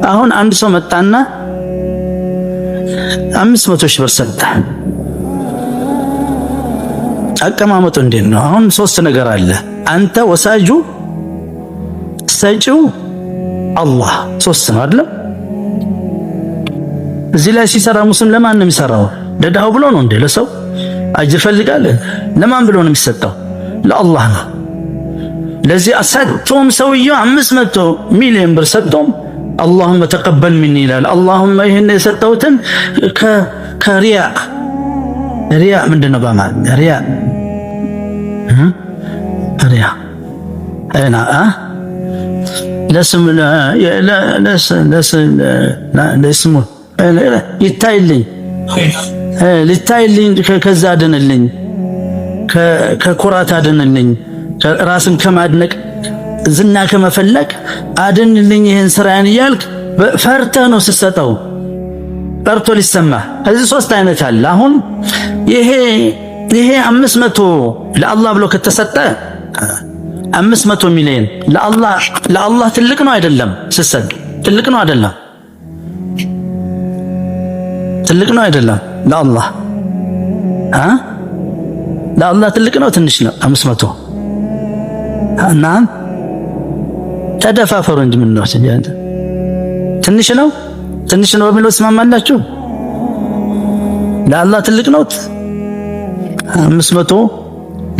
አሁን አንድ ሰው መጣና 500 ሺህ ብር ሰጠ። አቀማመጡ እንዴት ነው? አሁን ሶስት ነገር አለ። አንተ ወሳጁ፣ ሰጪው አላህ፣ ሶስት ነው አይደል? እዚህ ላይ ሲሰራ ሙስሊም ለማን ነው የሚሰራው? ለድሃው ብሎ ነው እንዴ? ለሰው አጅር ፈልጋለ? ለማን ብሎ ነው የሚሰጠው? ለአላህ ነው። ለዚህ ሰጥቶም ሰውየው 500 ሚሊዮን ብር ሰጥቶም አላሁመ ተቀበል ሚኒ ይላል። አላሁመ ይሄን የሰጠሁትን ከሪያ ምንድነው በማለት ሪያ አይና ለስሙ ይታይልኝ ከዛ አድንልኝ፣ ከኩራት አድንልኝ፣ ራስን ከማድነቅ ዝና ከመፈለግ አድንልኝ ይሄን ስራዬን እያልክ ፈርተህ ነው ስትሰጠው፣ ፈርቶ ሊሰማ። እዚህ ሶስት አይነት አለ። አሁን ይሄ 500 ለአላህ ብሎ ከተሰጠ 500 ሚሊዮን ለአላህ ትልቅ ነው አይደለም? ስትሰጥ ትልቅ ነው አይደለም? ትልቅ ነው አይደለም? ለአላህ ትልቅ ነው ትንሽ ነው? 500 እና ተደፋፈሩ እንጂ ምን ነው ትንሽ ነው በሚለው ስማማላችሁ? ለአላህ ትልቅ ነው 500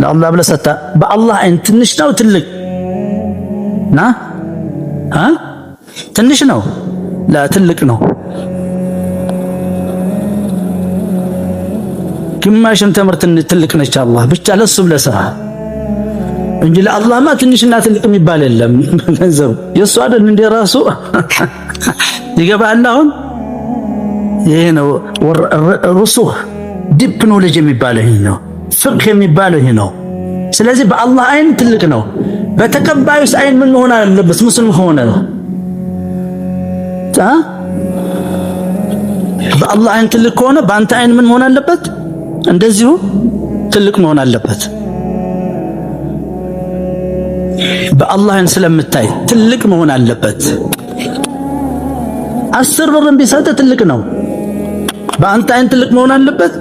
ለአላህ ብለህ ሰጣ። በአላህ አይን ትንሽ ነው ትልቅ ትንሽ ነው? ትልቅ ነው። ግማሽም ተምርት ትልቅ ነች አላህ ብቻ ለሱ ብለህ ስራ እንጂ ለአላህማ ትንሽና ትልቅ የሚባል የለም። ገንዘብ የሱ አይደል እንደ ራሱ ይገባል። አሁን ይሄ ነው ሩሱህ ዲፕ ኖሌጅ የሚባለው ይሄ ነው። ፍቅህ የሚባለው ይሄ ነው። ስለዚህ በአላህ አይን ትልቅ ነው። በተቀባዩስ አይን ምን መሆን አለበት? ሙስሊም ሆነ በአላህ አይን ትልቅ ከሆነ በአንተ አይን ምን መሆን አለበት? እንደዚሁ ትልቅ መሆን አለበት። በአላህ አይን ስለምታይ ትልቅ መሆን አለበት። 10 ብርም ቢሰጥ ትልቅ ነው። በአንተ አይን ትልቅ መሆን አለበት፣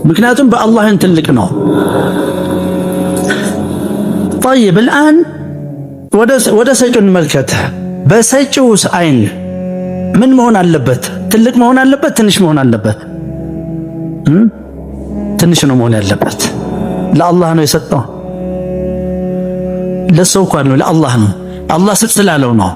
ምክንያቱም በአላህ አይን ትልቅ ነው። طيب الآن ወደ ሰጪው እንመልከት። በሰጪው አይን ምን መሆን አለበት? ትልቅ መሆን አለበት? ትንሽ መሆን አለበት? ትንሽ ነው መሆን ያለበት። ለአላህ ነው የሰጠው። ለሰው እንኳን ነው ለአላህ ነው። አላህ ስላለው ነው።